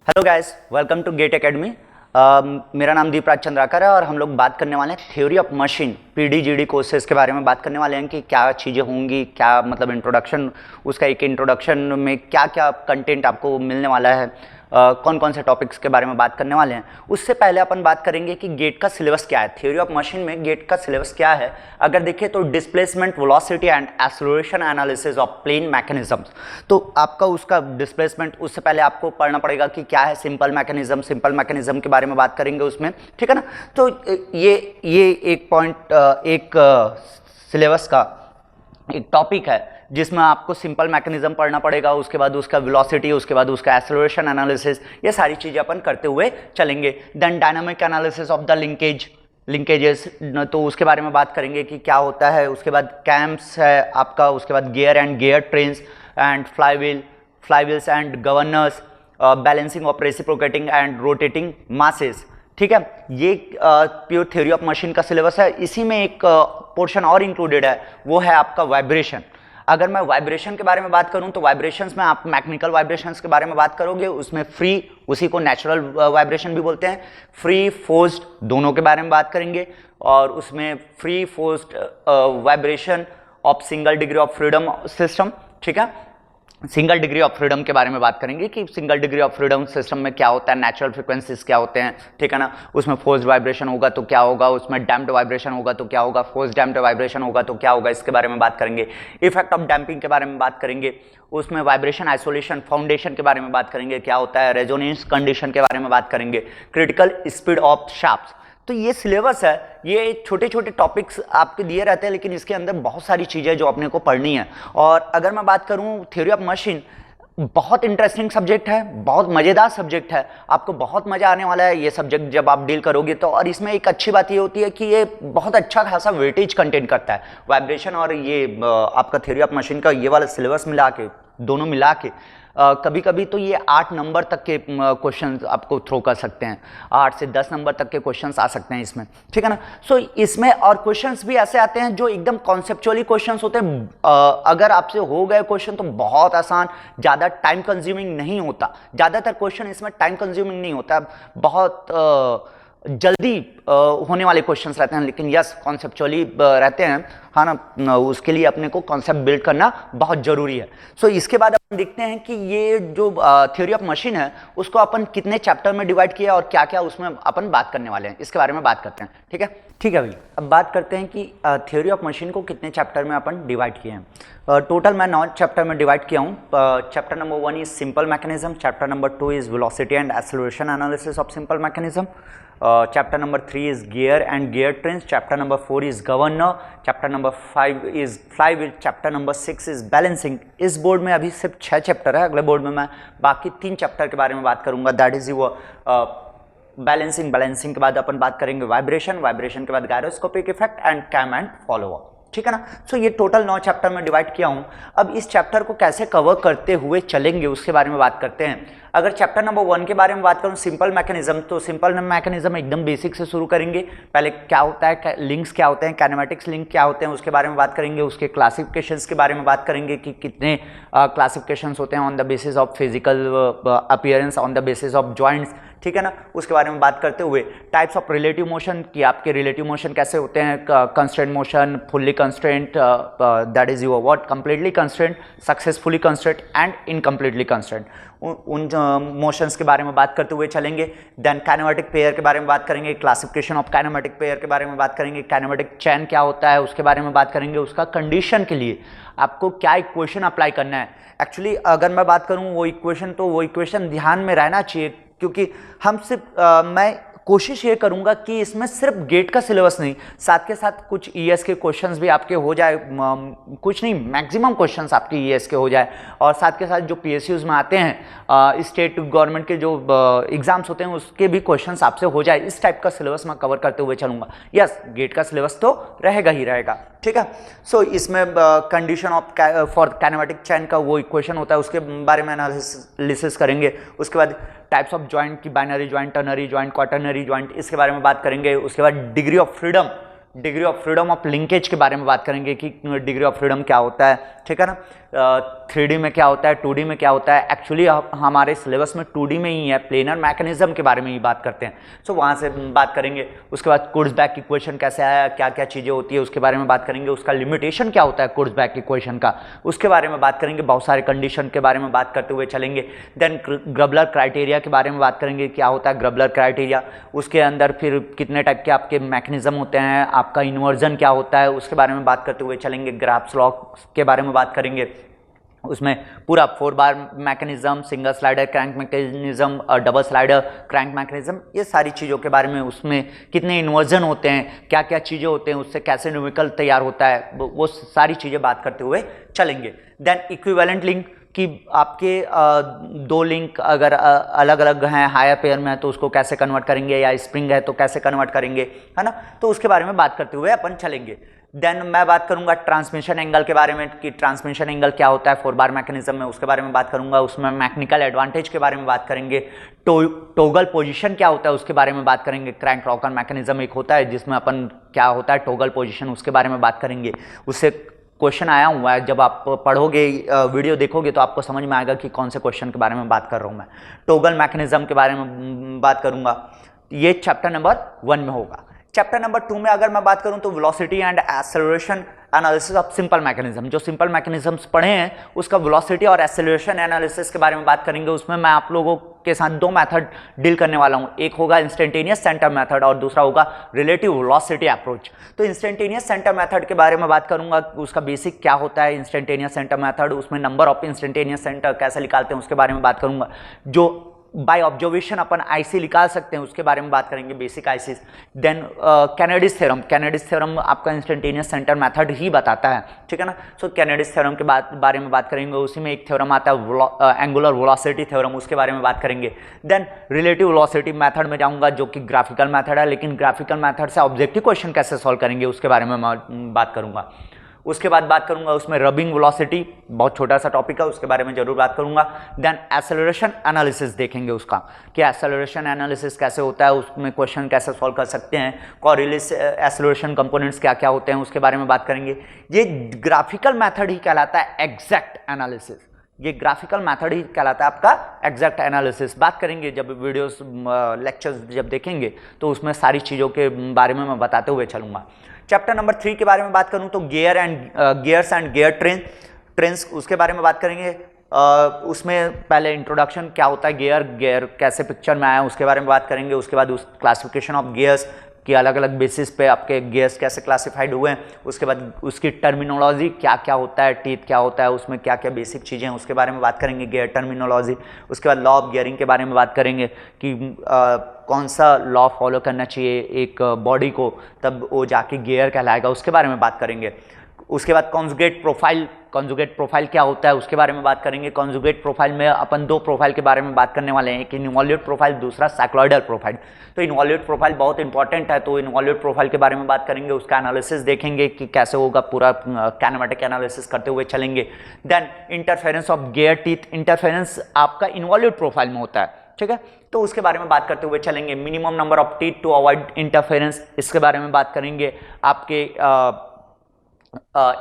Hello guys, welcome to GATE academy. मेरा नाम दीपराज चंद्राकर है और हम लोग बात करने वाले हैं थ्योरी ऑफ मशीन पीडीजीडी कोर्सेज के बारे में बात करने वाले हैं कि क्या चीज़ें होंगी, क्या मतलब इंट्रोडक्शन, उसका एक इंट्रोडक्शन में क्या क्या कंटेंट आपको मिलने वाला है, कौन कौन से टॉपिक्स के बारे में बात करने वाले हैं। उससे पहले अपन बात करेंगे कि गेट का सिलेबस क्या है। थ्योरी ऑफ मशीन में गेट का सिलेबस क्या है अगर देखें तो displacement, velocity and acceleration analysis of plane mechanisms. तो आपका उसका डिस्प्लेसमेंट, उससे पहले आपको पढ़ना पड़ेगा कि क्या है सिंपल मैकेनिज्म। सिंपल मैकेनिज्म के बारे में बात करेंगे उसमें, ठीक है ना। तो ये एक पॉइंट, एक सिलेबस का एक टॉपिक है जिसमें आपको सिंपल मैकेनिज्म पढ़ना पड़ेगा, उसके बाद उसका वेलोसिटी, उसके बाद उसका एक्सेलरेशन एनालिसिस, ये सारी चीज़ें अपन करते हुए चलेंगे। Then dynamic analysis of the linkages, तो उसके बारे में बात करेंगे कि क्या होता है। उसके बाद कैम्प्स है आपका, उसके बाद gear and gear trains and flywheels and governors, balancing of reciprocating and rotating masses, ठीक है। ये प्योर थ्योरी ऑफ मशीन का सिलेबस है। इसी में एक पोर्शन और इंक्लूडेड है, वो है आपका वाइब्रेशन। अगर मैं वाइब्रेशन के बारे में बात करूं तो वाइब्रेशंस में आप मैकेनिकल वाइब्रेशंस के बारे में बात करोगे, उसमें फ्री, उसी को नेचुरल वाइब्रेशन भी बोलते हैं, फ्री फोर्स्ड, दोनों के बारे में बात करेंगे। और उसमें free forced vibration of single degree of freedom system, ठीक है। सिंगल डिग्री ऑफ फ्रीडम के बारे में बात करेंगे कि single degree of freedom system में क्या होता है, नेचुरल फ्रीक्वेंसीज क्या होते हैं, ठीक है ना। उसमें फोर्स्ड वाइब्रेशन होगा तो क्या होगा, उसमें डैम्प्ड वाइब्रेशन होगा तो क्या होगा, फोर्स्ड डैम्प्ड वाइब्रेशन होगा तो क्या होगा, इसके बारे में बात करेंगे। इफेक्ट ऑफ डैम्पिंग के बारे में बात करेंगे, उसमें वाइब्रेशन आइसोलेशन फाउंडेशन के बारे में बात करेंगे, क्या होता है, रेजोनेंस कंडीशन के बारे में बात करेंगे, क्रिटिकल स्पीड ऑफ शाफ्ट्स। तो ये सिलेबस है, ये छोटे छोटे टॉपिक्स आपके दिए रहते हैं, लेकिन इसके अंदर बहुत सारी चीज़ें जो अपने को पढ़नी है। और अगर मैं बात करूं थ्योरी ऑफ मशीन, बहुत इंटरेस्टिंग सब्जेक्ट है, बहुत मज़ेदार सब्जेक्ट है, आपको बहुत मज़ा आने वाला है ये सब्जेक्ट जब आप डील करोगे तो। और इसमें एक अच्छी बात ये होती है कि ये बहुत अच्छा खासा वेटेज कंटेंट करता है, वाइब्रेशन और ये आपका थ्योरी ऑफ मशीन का ये वाला सिलेबस मिला के, दोनों मिला के कभी कभी तो ये 8 नंबर तक के क्वेश्चन आपको थ्रो कर सकते हैं, 8 से 10 नंबर तक के क्वेश्चंस आ सकते हैं इसमें, ठीक है ना। सो इसमें और क्वेश्चंस भी ऐसे आते हैं जो एकदम कॉन्सेप्चुअली क्वेश्चंस होते हैं। अगर आपसे हो गए क्वेश्चन तो बहुत आसान, ज़्यादा टाइम कंज्यूमिंग नहीं होता। ज़्यादातर क्वेश्चन इसमें टाइम कंज्यूमिंग नहीं होता, बहुत जल्दी होने वाले क्वेश्चंस रहते हैं, लेकिन यस कॉन्सेप्चुअली रहते हैं, हाँ ना। उसके लिए अपने को कॉन्सेप्ट बिल्ड करना बहुत जरूरी है। सो इसके बाद अपन देखते हैं कि ये जो थ्योरी ऑफ मशीन है उसको अपन कितने चैप्टर में डिवाइड किया और क्या क्या उसमें अपन बात करने वाले हैं, इसके बारे में बात करते हैं, ठीक है। ठीक है भाई, अब बात करते हैं कि थ्योरी ऑफ मशीन को कितने चैप्टर में अपन डिवाइड किए हैं। टोटल मैं 9 चैप्टर में डिवाइड किया हूँ। Chapter number 1 is simple mechanism, chapter number 2 is velocity and acceleration analysis of simple mechanism, chapter number 3 is gear and gear trains, chapter number 4 is governor, chapter number 5 is flywheel, chapter number 6 is balancing। इस board में अभी सिर्फ 6 chapter है, अगले board में मैं बाकी 3 chapter के बारे में बात करूंगा, दैट इज योर बैलेंसिंग के बाद अपन बात करेंगे वाइब्रेशन के बाद gyroscopic effect and cam and follow up, ठीक है ना। सो ये टोटल 9 चैप्टर में डिवाइड किया हूं। अब इस चैप्टर को कैसे कवर करते हुए चलेंगे उसके बारे में बात करते हैं। अगर चैप्टर नंबर 1 के बारे में बात करूं सिंपल मैकेनिज्म, तो सिंपल मैकेनिज्म एकदम बेसिक से शुरू करेंगे। पहले क्या होता है, लिंक्स क्या होते हैं, काइनेमेटिक्स लिंक क्या होते हैं, उसके बारे में बात करेंगे। उसके क्लासिफिकेशंस के बारे में बात करेंगे कि कितने क्लासिफिकेशंस होते हैं on the basis of physical appearance, on the basis of joints, ठीक है ना। उसके बारे में बात करते हुए टाइप्स ऑफ रिलेटिव मोशन, कि आपके रिलेटिव मोशन कैसे होते हैं, constraint motion, fully constraint, that is your what, completely constraint, successfully constraint and incompletely constraint, उन मोशंस के बारे में बात करते हुए चलेंगे। देन काइनेमेटिक पेयर के बारे में बात करेंगे, क्लासिफिकेशन ऑफ काइनेमेटिक पेयर के बारे में बात करेंगे, काइनेमेटिक चैन क्या होता है उसके बारे में बात करेंगे, उसका कंडीशन के लिए आपको क्या इक्वेशन अप्लाई करना है। एक्चुअली अगर मैं बात करूं वो इक्वेशन, तो वो इक्वेशन ध्यान में रहना चाहिए, क्योंकि हम सिर्फ मैं कोशिश ये करूंगा कि इसमें सिर्फ गेट का सिलेबस नहीं, साथ के साथ कुछ ईएस के क्वेश्चंस भी आपके हो जाए, कुछ नहीं मैक्सिमम क्वेश्चंस आपके ईएस के हो जाए, और साथ के साथ जो पीएसयूज में आते हैं, स्टेट गवर्नमेंट के जो एग्जाम्स होते हैं उसके भी क्वेश्चंस आपसे हो जाए। इस टाइप का सिलेबस मैं कवर करते हुए चलूंगा। यस, गेट का सिलेबस तो रहेगा ही रहेगा, ठीक है। सो इसमें कंडीशन ऑफ फॉर काइनेमेटिक चैन का वो इक्वेशन होता है, उसके बारे में एनालिसिस करेंगे। उसके बाद टाइप्स ऑफ जॉइंट की binary joint, ternary joint, quaternary joint, इसके बारे में बात करेंगे। उसके बाद degree of freedom, degree of freedom of linkage के बारे में बात करेंगे कि डिग्री ऑफ फ्रीडम क्या होता है, ठीक है ना। 3D में क्या होता है, 2D में क्या होता है। एक्चुअली हमारे सिलेबस में 2D में ही है, प्लेनर मैकेनिज्म के बारे में ही बात करते हैं, सो वहाँ से बात करेंगे। उसके बाद कुर्ज़बैक इक्वेशन कैसे आया, क्या क्या चीज़ें होती है उसके बारे में बात करेंगे। उसका लिमिटेशन क्या होता है कुर्ज़बैक इक्वेशन का, उसके बारे में बात करेंगे। बहुत सारे कंडीशन के बारे में बात करते हुए चलेंगे। देन ग्रबलर क्राइटेरिया के बारे में बात करेंगे, क्या होता है ग्रबलर क्राइटेरिया, उसके अंदर फिर कितने टाइप के आपके मैकेनिज्म होते हैं, आपका इन्वर्जन क्या होता है उसके बारे में बात करते हुए चलेंगे। ग्राफ्स लॉ के बारे में बात करेंगे, उसमें पूरा 4 bar mechanism, single slider crank mechanism और डबल स्लाइडर क्रैंक मैकेनिज्म, ये सारी चीज़ों के बारे में, उसमें कितने इन्वर्जन होते हैं, क्या क्या चीज़ें होते हैं, उससे कैसे न्यूमेरिकल तैयार होता है, वो सारी चीज़ें बात करते हुए चलेंगे। देन इक्विवेलेंट लिंक कि आपके दो लिंक अगर अलग अलग हैं, हायर पेयर में है तो उसको कैसे कन्वर्ट करेंगे, या स्प्रिंग है तो कैसे कन्वर्ट करेंगे, है ना। तो उसके बारे में बात करते हुए अपन चलेंगे। देन मैं बात करूंगा ट्रांसमिशन एंगल के बारे में कि ट्रांसमिशन एंगल क्या होता है 4 बार मैकेनिज्म में, उसके बारे में बात करूंगा। उसमें मैकेनिकल एडवांटेज के बारे में बात करेंगे। टोगल पोजीशन क्या होता है उसके बारे में बात करेंगे। क्रैंक रॉकर मैकेनिज्म एक होता है जिसमें अपन क्या होता है टोगल पोजीशन, उसके बारे में बात करेंगे। उससे क्वेश्चन आया हुआ है, जब आप पढ़ोगे वीडियो देखोगे तो आपको समझ में आएगा कि कौन से क्वेश्चन के बारे में बात कर रहा हूँ मैं। टोगल मैकेनिज्म के बारे में बात करूंगा, ये चैप्टर नंबर 1 में होगा। चैप्टर नंबर 2 में अगर मैं बात करूं तो velocity and acceleration analysis of simple mechanism, जो सिंपल मैकेनिज्म्स पढ़े हैं उसका वेलोसिटी और एक्सेलरेशन एनालिसिस के बारे में बात करेंगे। उसमें मैं आप लोगों के साथ 2 मेथड डील करने वाला हूं, एक होगा इंस्टेंटेनियस सेंटर मेथड और दूसरा होगा रिलेटिव वेलोसिटी अप्रोच। तो इंस्टेंटेनियस सेंटर मेथड के बारे में बात करूंगा, उसका बेसिक क्या होता है इंस्टेंटेनियस सेंटर मेथड, उसमें नंबर ऑफ इंस्टेंटेनियस सेंटर कैसे निकालते हैं उसके बारे में बात करूंगा। जो बाय ऑब्जर्वेशन अपन आईसी निकाल सकते हैं उसके बारे में बात करेंगे, basic IC. Then Kennedy's theorem, Kennedy's theorem आपका इंस्टेंटेनियस सेंटर मेथड ही बताता है, ठीक है ना। सो कैनेडिस थ्योरम के बारे में बात करेंगे। उसी में एक थ्योरम आता है एंगुलर वेलोसिटी थ्योरम, उसके बारे में बात करेंगे। देन रिलेटिव वेलोसिटी मेथड में जाऊंगा जो कि ग्राफिकल मेथड है, लेकिन ग्राफिकल मेथड से ऑब्जेक्टिव क्वेश्चन कैसे सॉल्व करेंगे उसके बारे में मैं बात करूंगा। उसके बाद बात करूंगा उसमें रबिंग वेलोसिटी, बहुत छोटा सा टॉपिक है, उसके बारे में जरूर बात करूंगा। देन एक्सेलरेशन एनालिसिस देखेंगे उसका कि एक्सेलरेशन एनालिसिस कैसे होता है, उसमें क्वेश्चन कैसे सॉल्व कर सकते हैं, कोरिलेस एक्सेलरेशन कंपोनेंट्स क्या क्या होते हैं उसके बारे में बात करेंगे। ये ग्राफिकल मेथड ही कहलाता है एग्जैक्ट एनालिसिस, ये ग्राफिकल मेथड ही कहलाता है आपका एग्जैक्ट एनालिसिस। बात करेंगे जब वीडियोस लेक्चर्स जब देखेंगे तो उसमें सारी चीज़ों के बारे में मैं बताते हुए चलूँगा। चैप्टर नंबर 3 के बारे में बात करूं तो गियर्स एंड गियर ट्रेंस उसके बारे में बात करेंगे। उसमें पहले इंट्रोडक्शन क्या होता है गियर कैसे पिक्चर में आया उसके बारे में बात करेंगे। उसके बाद उस क्लासिफिकेशन ऑफ गियर्स कि अलग अलग बेसिस पे आपके गियर्स कैसे क्लासिफाइड हुए हैं। उसके बाद उसकी टर्मिनोलॉजी क्या क्या होता है, टीथ क्या होता है, उसमें क्या क्या बेसिक चीज़ें हैं उसके बारे में बात करेंगे, गियर टर्मिनोलॉजी। उसके बाद लॉ ऑफ गियरिंग के बारे में बात करेंगे कि कौन सा लॉ फॉलो करना चाहिए एक बॉडी को, तब वो जाके गियर कहलाएगा, उसके बारे में बात करेंगे। उसके बाद कॉन्जुगेट प्रोफाइल क्या होता है उसके बारे में बात करेंगे। कॉन्जुगेट प्रोफाइल में अपन 2 प्रोफाइल के बारे में बात करने वाले हैं, एक इनवॉल्यूट प्रोफाइल, दूसरा साइक्लॉइडल प्रोफाइल। तो इनवॉल्यूट प्रोफाइल बहुत इंपॉर्टेंट है, तो इनवॉल्यूट प्रोफाइल के बारे में बात करेंगे, उसका एनालिसिस देखेंगे कि कैसे होगा, पूरा कैनेमेटिक एनालिसिस करते हुए चलेंगे। Then interference of gear teeth, interference आपका इनवॉल्यूट प्रोफाइल में होता है, ठीक है, तो उसके बारे में बात करते हुए चलेंगे। Minimum number of teeth to avoid interference, इसके बारे में बात करेंगे। आपके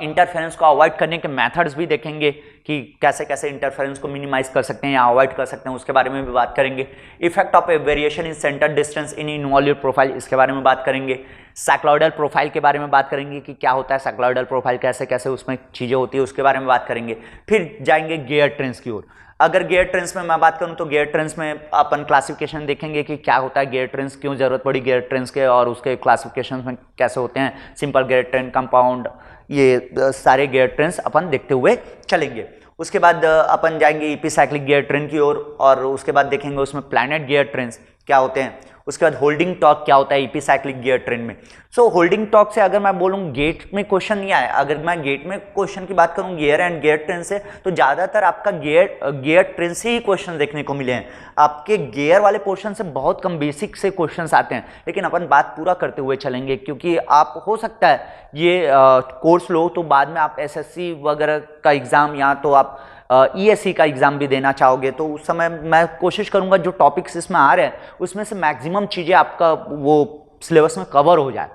इंटरफेरेंस को अवॉइड करने के मेथड्स भी देखेंगे कि कैसे कैसे इंटरफेरेंस को मिनिमाइज कर सकते हैं या अवॉइड कर सकते हैं, उसके बारे में भी बात करेंगे। Effect of A variation in centre distance in involute profile, इसके बारे में बात करेंगे। साइक्लॉइडल प्रोफाइल के बारे में बात करेंगे कि क्या होता है साइक्लॉइडल प्रोफाइल, कैसे कैसे उसमें चीज़ें होती है, उसके बारे में बात करेंगे। फिर जाएंगे गियर ट्रेंस की ओर। अगर गियर ट्रेंस में मैं बात करूं तो गियर ट्रेंस में अपन क्लासिफिकेशन देखेंगे कि क्या होता है गियर ट्रेंस, क्यों जरूरत पड़ी गियर ट्रेंस के, और उसके क्लासिफिकेशन में कैसे होते हैं, सिंपल गियर ट्रेन, कंपाउंड, ये सारे गियर ट्रेंस अपन देखते हुए चलेंगे। उसके बाद अपन जाएंगे एपिसाइक्लिक गियर ट्रेन की ओर, और उसके बाद देखेंगे उसमें प्लैनेट गियर ट्रेन्स क्या होते हैं। उसके बाद होल्डिंग टॉर्क क्या होता है एपिसाइक्लिक गियर ट्रेन में। सो होल्डिंग टॉर्क से अगर मैं बोलूँ गेट में क्वेश्चन नहीं आया, अगर मैं गेट में क्वेश्चन की बात करूँ गियर एंड गियर ट्रेन से, तो ज़्यादातर आपका गियर ट्रेन से ही क्वेश्चन देखने को मिले हैं। आपके गियर वाले पोर्शन से बहुत कम बेसिक से क्वेश्चन आते हैं, लेकिन अपन बात पूरा करते हुए चलेंगे, क्योंकि आप हो सकता है ये कोर्स लो तो बाद में आप एसएससी वगैरह का एग्ज़ाम या तो आप ईएससी का एग्जाम भी देना चाहोगे, तो उस समय मैं कोशिश करूंगा जो टॉपिक्स इसमें आ रहे हैं उसमें से मैक्सिमम चीज़ें आपका वो सिलेबस में कवर हो जाए।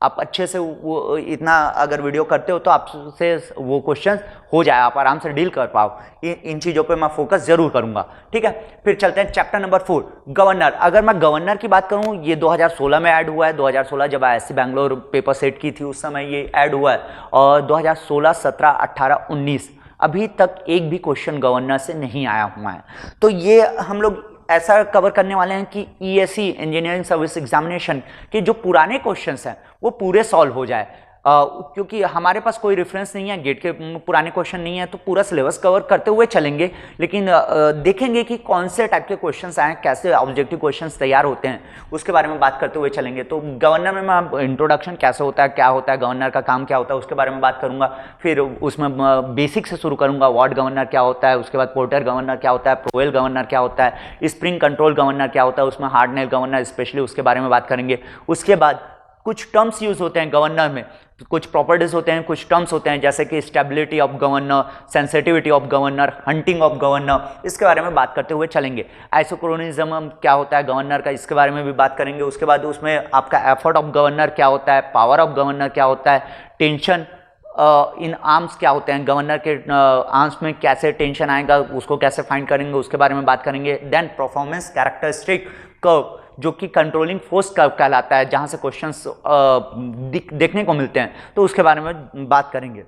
आप अच्छे से वो इतना अगर वीडियो करते हो तो आपसे वो क्वेश्चन हो जाए, आप आराम से डील कर पाओ। इन चीज़ों पे मैं फोकस जरूर करूंगा, ठीक है। फिर चलते हैं चैप्टर नंबर 4, गवर्नर। अगर मैं गवर्नर की बात करूं, ये 2016 में ऐड हुआ है। 2016 जब IISc बैंगलोर पेपर सेट की थी उस समय ये ऐड हुआ है, और 2016, 17, 18, 19 अभी तक एक भी क्वेश्चन गवर्नर से नहीं आया हुआ है। तो ये हम लोग ऐसा कवर करने वाले हैं कि ESE इंजीनियरिंग सर्विस एग्जामिनेशन के जो पुराने क्वेश्चंस हैं वो पूरे सॉल्व हो जाए, क्योंकि हमारे पास कोई रेफरेंस नहीं है, गेट के पुराने क्वेश्चन नहीं है, तो पूरा सिलेबस कवर करते हुए चलेंगे। लेकिन देखेंगे कि कौन से टाइप के क्वेश्चंस आए, कैसे ऑब्जेक्टिव क्वेश्चंस तैयार होते हैं, उसके बारे में बात करते हुए चलेंगे। तो गवर्नर में मैं इंट्रोडक्शन कैसे होता है, क्या होता है गवर्नर का काम, क्या होता है, उसके बारे में बात करूंगा। फिर उसमें बेसिक से शुरू करूंगा, वार्ड गवर्नर क्या होता है, उसके बाद पोर्टर गवर्नर क्या होता है, प्रोवेल गवर्नर क्या होता है, स्प्रिंग कंट्रोल गवर्नर क्या होता है, उसमें हार्ड नेल गवर्नर स्पेशली उसके बारे में बात करेंगे। उसके बाद कुछ टर्म्स यूज होते हैं गवर्नर में, कुछ प्रॉपर्टीज होते हैं, कुछ टर्म्स होते हैं, जैसे कि stability of governor, sensitivity of governor, hunting of governor, इसके बारे में बात करते हुए चलेंगे। आइसोक्रोनिज्म क्या होता है गवर्नर का, इसके बारे में भी बात करेंगे। उसके बाद उसमें आपका एफर्ट ऑफ गवर्नर क्या होता है, पावर ऑफ गवर्नर क्या होता है, टेंशन इन आर्म्स क्या होते हैं, गवर्नर के आर्म्स में कैसे टेंशन आएगा उसको कैसे फाइंड करेंगे, उसके बारे में बात करेंगे। देन परफॉर्मेंस कैरेक्टरिस्टिक कर्व, जो कि कंट्रोलिंग फोर्स कर्व कहलाता है, जहां से क्वेश्चंस देखने को मिलते हैं, तो उसके बारे में बात करेंगे।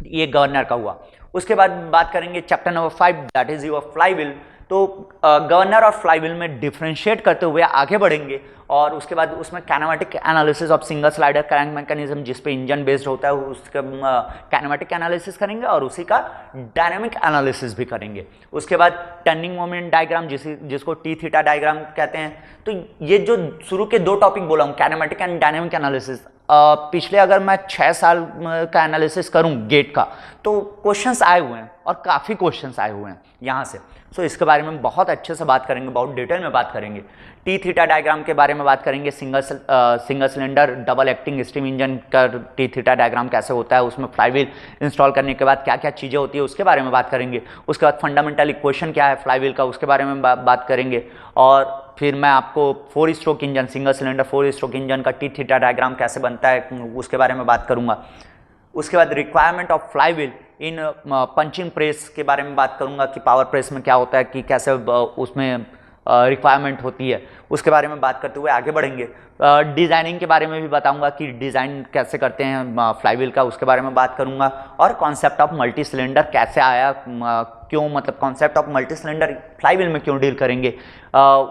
ये गवर्नर का हुआ। उसके बाद बात करेंगे chapter number 5, that is your flywheel. तो गवर्नर और फ्लाईव्हील में डिफरेंशिएट करते हुए आगे बढ़ेंगे, और उसके बाद उसमें kinematic analysis of single slider crank mechanism, जिस पे इंजन बेस्ड होता है, उसका कैनेमेटिक एनालिसिस करेंगे और उसी का डायनामिक एनालिसिस भी करेंगे। उसके बाद टर्निंग मोमेंट डायग्राम, जिसको टी थीटा डायग्राम कहते हैं। तो ये जो शुरू के 2 टॉपिक बोला हूँ, कैनेमेटिक एंड डायनामिक एनालिसिस, पिछले अगर मैं 6 साल का एनालिसिस करूं गेट का, तो क्वेश्चंस आए हुए हैं और काफ़ी क्वेश्चंस आए हुए हैं यहाँ से। सो इसके बारे में बहुत अच्छे से बात करेंगे, बहुत डिटेल में बात करेंगे। टी थीटा डायग्राम के बारे में बात करेंगे, single cylinder double acting steam engine का टी थीटा डायग्राम कैसे होता है, उसमें फ्लाईव्हील इंस्टॉल करने के बाद क्या क्या चीज़ें होती है उसके बारे में बात करेंगे। उसके बाद फंडामेंटल इक्वेशन क्या है फ्लाईव्हील का, उसके बारे में बात करेंगे। और फिर मैं आपको 4 stroke engine, single cylinder 4 stroke engine का टी थीटा डायग्राम कैसे बनता है उसके बारे में बात करूंगा। उसके बाद requirement of flywheel in punching press के बारे में बात करूंगा कि पावर प्रेस में क्या होता है, कि कैसे उसमें रिक्वायरमेंट होती है, उसके बारे में बात करते हुए आगे बढ़ेंगे। डिज़ाइनिंग के बारे में भी बताऊंगा कि डिज़ाइन कैसे करते हैं फ्लाईव्हील का, उसके बारे में बात करूंगा। और कॉन्सेप्ट ऑफ मल्टी सिलेंडर कैसे आया, क्यों, मतलब concept of multi cylinder flywheel में क्यों डील करेंगे,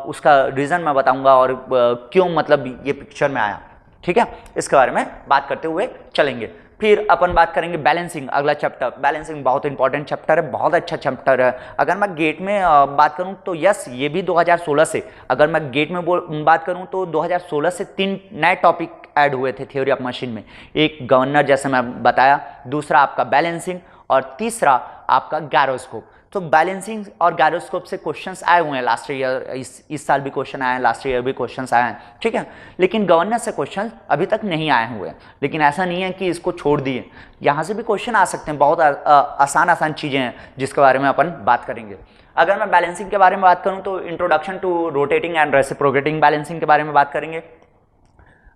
उसका रीज़न मैं बताऊंगा, और क्यों मतलब ये पिक्चर में आया, ठीक है। इसके बारे में बात करते हुए चलेंगे। फिर अपन बात करेंगे बैलेंसिंग, अगला चैप्टर। बैलेंसिंग बहुत इंपॉर्टेंट चैप्टर है, बहुत अच्छा चैप्टर है। अगर मैं गेट में बात करूं तो यस, ये भी 2016 से, अगर मैं गेट में बात करूं तो 2016 से 3 नए टॉपिक ऐड हुए थे थ्योरी ऑफ मशीन में। एक गवर्नर जैसे मैं बताया, दूसरा आपका बैलेंसिंग, और तीसरा आपका गायरोस्कोप। तो बैलेंसिंग और गायरोस्कोप से क्वेश्चंस आए हुए हैं लास्ट ईयर, इस साल भी क्वेश्चन आए हैं, लास्ट ईयर भी क्वेश्चंस आए हैं, ठीक है। लेकिन गवर्नर से क्वेश्चन अभी तक नहीं आए हुए हैं। लेकिन ऐसा नहीं है कि इसको छोड़ दिए, यहाँ से भी क्वेश्चन आ सकते हैं। बहुत आसान चीज़ें हैं जिसके बारे में अपन बात करेंगे। अगर मैं बैलेंसिंग के बारे में बात करूँ तो introduction to rotating and reciprocating balancing के बारे में बात करेंगे।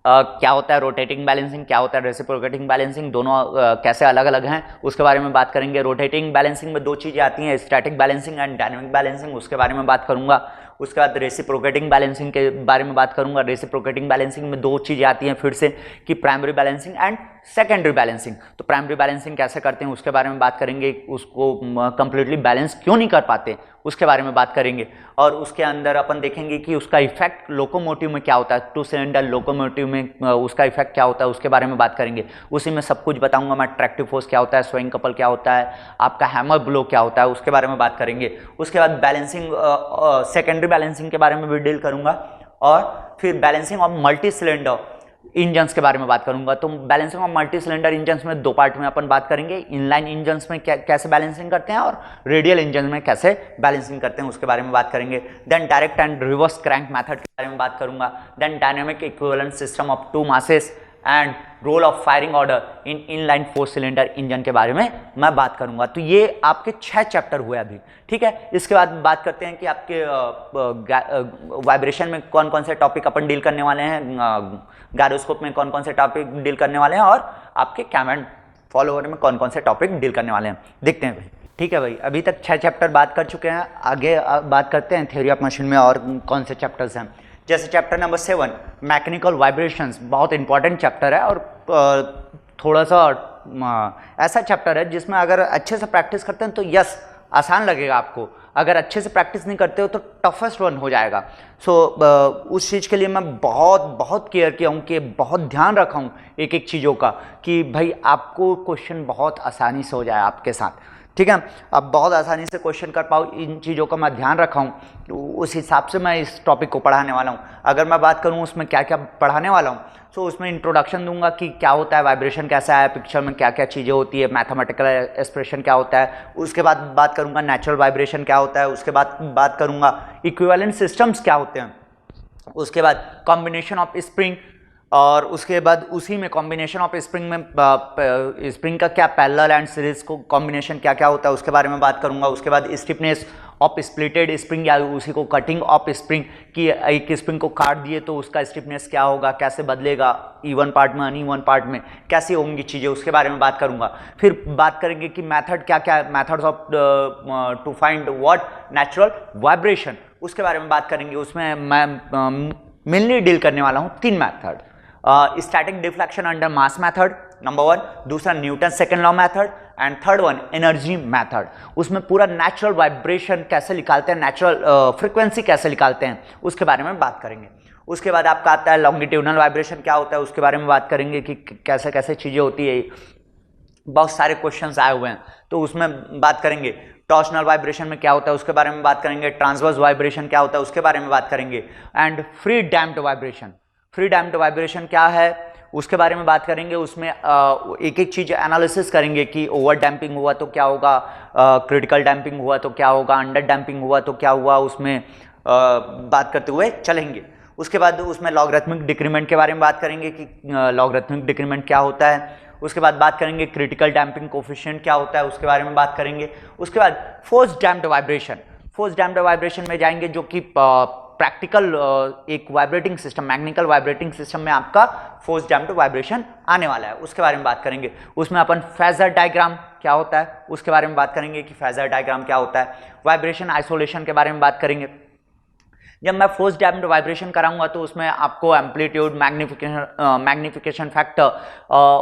क्या होता है रोटेटिंग बैलेंसिंग, क्या होता है रेसिप्रोकेटिंग बैलेंसिंग, दोनों कैसे अलग अलग हैं उसके बारे में बात करेंगे। रोटेटिंग बैलेंसिंग में 2 चीज़ें आती हैं, static balancing and dynamic balancing, उसके बारे में बात करूंगा। उसके बाद रेसिप्रोकेटिंग बैलेंसिंग के बारे में बात करूंगा। रेसिप्रोकेटिंग बैलेंसिंग में 2 चीज़ें आती हैं फिर से, कि primary balancing and secondary balancing. तो प्राइमरी बैलेंसिंग कैसे करते हैं उसके बारे में बात करेंगे, उसको कंप्लीटली बैलेंस क्यों नहीं कर पाते उसके बारे में बात करेंगे। और उसके अंदर अपन देखेंगे कि उसका इफेक्ट लोकोमोटिव में क्या होता है, 2 सिलेंडर लोकोमोटिव में उसका इफेक्ट क्या होता है उसके बारे में बात करेंगे। उसी में सब कुछ बताऊंगा मैं, ट्रैक्टिव फोर्स क्या होता है, स्विंग कपल क्या होता है, आपका हैमर ब्लो क्या होता है, उसके बारे में बात करेंगे। उसके बाद बैलेंसिंग, सेकेंडरी बैलेंसिंग के बारे में भी डील करूंगा। और फिर balancing of multi cylinder engines के बारे में बात करूंगा। तो balancing of multi cylinder engines में 2 पार्ट में अपन बात करेंगे। इनलाइन इंजन्स में कैसे बैलेंसिंग करते हैं, और रेडियल इंजन में कैसे बैलेंसिंग करते हैं उसके बारे में बात करेंगे। Then direct and reverse crank method के बारे में बात करूंगा। Then dynamic equivalent system of 2 masses and role of firing order in inline 4 cylinder engine के बारे में मैं बात करूंगा। तो ये आपके 6 चैप्टर हुए अभी, ठीक है। इसके बाद बात करते हैं कि आपके वाइब्रेशन में कौन कौन से टॉपिक अपन डील करने वाले हैं, गायरोस्कोप में कौन कौन से टॉपिक डील करने वाले हैं, और आपके कैम एंड फॉलोअर में कौन कौन से टॉपिक डील करने वाले हैं, देखते हैं भाई। ठीक है भाई, अभी तक 6 चैप्टर बात कर चुके हैं, आगे बात करते हैं थ्योरी ऑफ मशीन में और कौन से चैप्टर्स हैं। जैसे चैप्टर नंबर 7 मैकेनिकल वाइब्रेशंस, बहुत इंपॉर्टेंट चैप्टर है और थोड़ा सा ऐसा चैप्टर है जिसमें अगर अच्छे से प्रैक्टिस करते हैं तो यस आसान लगेगा आपको, अगर अच्छे से प्रैक्टिस नहीं करते हो तो टफेस्ट वन हो जाएगा। सो उस चीज़ के लिए मैं बहुत केयर किया हूँ कि बहुत ध्यान रखा हूँ एक एक चीज़ों का, कि भाई आपको क्वेश्चन बहुत आसानी से हो जाए आपके साथ, ठीक है। अब बहुत आसानी से क्वेश्चन कर पाओ, इन चीज़ों का मैं ध्यान रखा हूँ, तो उस हिसाब से मैं इस टॉपिक को पढ़ाने वाला हूँ। अगर मैं बात करूँ उसमें क्या क्या पढ़ाने वाला हूँ, तो उसमें इंट्रोडक्शन दूंगा कि क्या होता है वाइब्रेशन, कैसा है, पिक्चर में क्या क्या चीज़ें होती है, मैथमेटिकल एक्सप्रेशन क्या होता है, उसके बाद बात करूँगा नेचुरल वाइब्रेशन क्या होता है, उसके बाद बात करूँगा इक्विवेलेंट सिस्टम्स क्या होते हैं, उसके बाद कॉम्बिनेशन ऑफ स्प्रिंग, और उसके बाद उसी में कॉम्बिनेशन ऑफ स्प्रिंग में स्प्रिंग का क्या पैरेलल एंड सीरीज को कॉम्बिनेशन क्या क्या होता है उसके बारे में बात करूंगा। उसके बाद स्टिफनेस ऑफ स्प्लिटेड स्प्रिंग या उसी को कटिंग ऑफ स्प्रिंग, कि एक स्प्रिंग को काट दिए तो उसका स्टिफनेस क्या होगा, कैसे बदलेगा, इवन पार्ट में अनइवन पार्ट में कैसी होंगी चीज़ें, उसके बारे में बात करूंगा। फिर बात करेंगे कि मेथड क्या क्या है, methods of to find what natural vibration, उसके बारे में बात करेंगे। उसमें मैं मेनली डील करने वाला हूँ 3 मैथड, स्टैटिक डिफ्लेक्शन अंडर मास मेथड नंबर 1, दूसरा Newton second law method, and third one energy method. उसमें पूरा नेचुरल वाइब्रेशन कैसे निकालते हैं, नेचुरल फ्रीक्वेंसी कैसे निकालते हैं, उसके बारे में बात करेंगे। उसके बाद आपका आता है लॉन्गिट्यूडनल वाइब्रेशन क्या होता है, उसके बारे में बात करेंगे कि कैसे कैसे चीज़ें होती है, बहुत सारे क्वेश्चंस आए हुए हैं तो उसमें बात करेंगे। टॉर्शनल वाइब्रेशन में क्या होता है उसके बारे में बात करेंगे, ट्रांसवर्स वाइब्रेशन क्या होता है उसके बारे में बात करेंगे, and free damped vibration, free damped vibration क्या है उसके बारे में बात करेंगे। उसमें एक एक चीज़ एनालिसिस करेंगे कि ओवर डैम्पिंग हुआ तो क्या होगा, क्रिटिकल डैम्पिंग हुआ तो क्या होगा, अंडर डैम्पिंग हुआ तो क्या हुआ, उसमें बात करते हुए चलेंगे। उसके बाद उसमें लॉगरिथमिक डिक्रीमेंट के बारे में बात करेंगे कि लॉगरिथमिक डिक्रीमेंट क्या होता है। उसके बाद बात करेंगे क्रिटिकल डैम्पिंग कोफिशिएंट क्या होता है उसके बारे में बात करेंगे। उसके बाद force damped vibration, force damped vibration में जाएंगे जो कि प्रैक्टिकल एक vibrating system, magnetical vibrating system में आपका फोर्स डैम्प्ड वाइब्रेशन आने वाला है, उसके बारे में बात करेंगे। उसमें अपन फेजर डायग्राम क्या होता है उसके बारे में बात करेंगे कि फेजर डायग्राम क्या होता है। वाइब्रेशन आइसोलेशन के बारे में बात करेंगे। जब मैं फोर्स डैम्प्ड वाइब्रेशन कराऊंगा तो उसमें आपको एम्पलीट्यूड, मैग्निफिकेशन फैक्टर,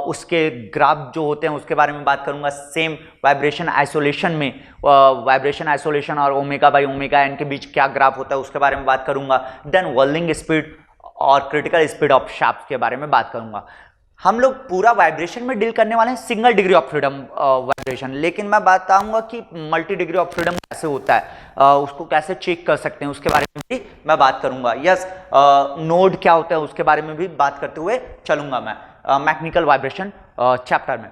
उसके ग्राफ जो होते हैं उसके बारे में बात करूंगा। सेम वाइब्रेशन आइसोलेशन में वाइब्रेशन आइसोलेशन और ओमेगा बाई ओमेगा एन के बीच क्या ग्राफ होता है उसके बारे में बात करूंगा। देन वर्लिंग स्पीड और क्रिटिकल स्पीड ऑफ शाफ्ट के बारे में बात करूंगा। हम लोग पूरा वाइब्रेशन में डील करने वाले हैं single degree of freedom vibration, लेकिन मैं बताऊंगा कि मल्टी डिग्री ऑफ फ्रीडम कैसे होता है, उसको कैसे चेक कर सकते हैं उसके बारे में भी मैं बात करूंगा। यस, नोड क्या होता है उसके बारे में भी बात करते हुए चलूंगा मैं मैकेनिकल वाइब्रेशन चैप्टर में।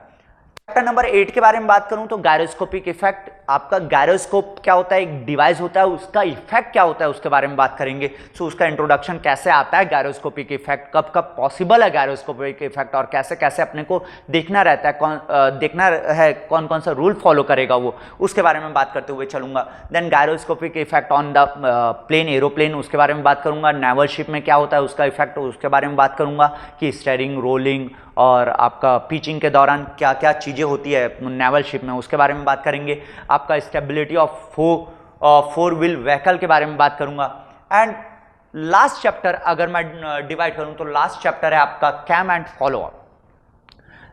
चैप्टर नंबर 8 के बारे में बात करूं तो गायरोस्कोपिक इफेक्ट, आपका गायरोस्कोप क्या होता है, एक डिवाइस होता है, उसका इफेक्ट क्या होता है उसके बारे में बात करेंगे। सो उसका इंट्रोडक्शन कैसे आता है गायरोस्कोपिक इफेक्ट, कब कब पॉसिबल है गायरोस्कोपिक इफेक्ट और कैसे कैसे अपने को देखना रहता है, देखना है कौन कौन सा रूल फॉलो करेगा वो, उसके बारे में बात करते हुए चलूंगा। Then gyroscopic effect on the plane, aeroplane, उसके बारे में बात करूंगा। नेवल शिप में क्या होता है उसका इफेक्ट, उसके बारे में बात करूंगा कि स्टीयरिंग, रोलिंग और आपका पिचिंग के दौरान क्या क्या चीज़ें होती है नेवल शिप में, उसके बारे में बात करेंगे। आपका stability of four wheel vehicle के बारे में बात करूंगा। एंड लास्ट चैप्टर अगर मैं डिवाइड करूं तो लास्ट चैप्टर है आपका cam and follower.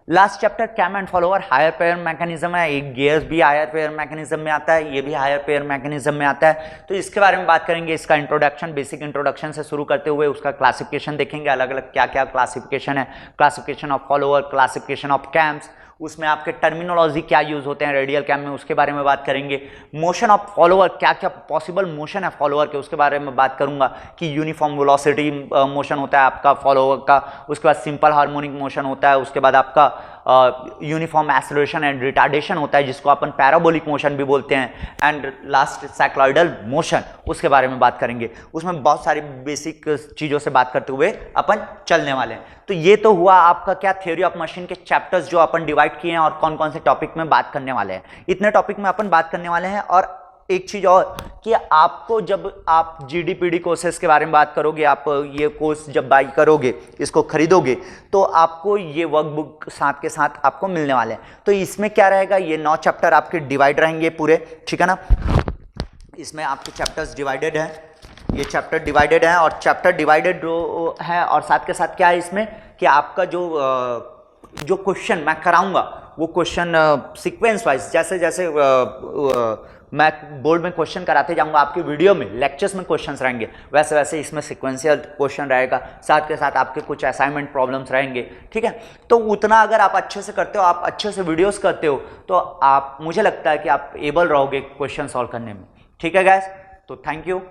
Last chapter cam and follower higher pair mechanism है, एक गियर्स भी हायर पेयर मैकेनिज्म में आता है, ये भी हायर पेयर मैकेनिज्म में आता है। तो इसके बारे में बात करेंगे। इसका इंट्रोडक्शन, बेसिक इंट्रोडक्शन से शुरू करते हुए उसका क्लासिफिकेशन देखेंगे, अलग अलग क्या क्या क्लासिफिकेशन है, classification of follower, classification of camps, उसमें आपके टर्मिनोलॉजी क्या यूज होते हैं रेडियल कैम में, उसके बारे में बात करेंगे। मोशन ऑफ फॉलोअर, क्या क्या पॉसिबल मोशन है फॉलोअर के, उसके बारे में बात करूंगा कि यूनिफॉर्म वेलोसिटी मोशन होता है आपका फॉलोअर का, उसके बाद सिंपल हार्मोनिक मोशन होता है, उसके बाद आपका यूनिफॉर्म एक्सेलरेशन एंड रिटार्डेशन होता है जिसको अपन पैराबोलिक मोशन भी बोलते हैं, एंड लास्ट साइक्लॉइडल मोशन, उसके बारे में बात करेंगे। उसमें बहुत सारी बेसिक चीज़ों से बात करते हुए अपन चलने वाले हैं। तो ये तो हुआ आपका क्या थ्योरी ऑफ मशीन के चैप्टर्स जो अपन डिवाइड किए हैं और कौन कौन से टॉपिक में बात करने वाले हैं। इतने टॉपिक में अपन बात करने वाले हैं। और एक चीज और कि आपको जब आप जीडीपीडी कोर्सेज के बारे में बात करोगे, आप ये कोर्स जब बाई करोगे, इसको खरीदोगे, तो आपको ये वर्कबुक साथ के साथ आपको मिलने वाले हैं। तो इसमें क्या रहेगा, ये 9 चैप्टर आपके डिवाइड रहेंगे पूरे, ठीक है ना। इसमें आपके चैप्टर्स डिवाइडेड हैं, ये चैप्टर डिवाइडेड हैं और चैप्टर डिवाइडेड है। और साथ के साथ क्या है इसमें कि आपका जो क्वेश्चन मैं कराऊंगा वो क्वेश्चन सीक्वेंस वाइज, जैसे जैसे मैं बोर्ड में क्वेश्चन कराते जाऊंगा, आपके वीडियो में लेक्चर्स में क्वेश्चंस रहेंगे, वैसे वैसे इसमें सीक्वेंशियल क्वेश्चन रहेगा। साथ के साथ आपके कुछ असाइनमेंट प्रॉब्लम्स रहेंगे, ठीक है। तो उतना अगर आप अच्छे से करते हो, आप अच्छे से वीडियोस करते हो, तो आप, मुझे लगता है कि आप एबल रहोगे क्वेश्चन सॉल्व करने में, ठीक है गाइस। तो थैंक यू।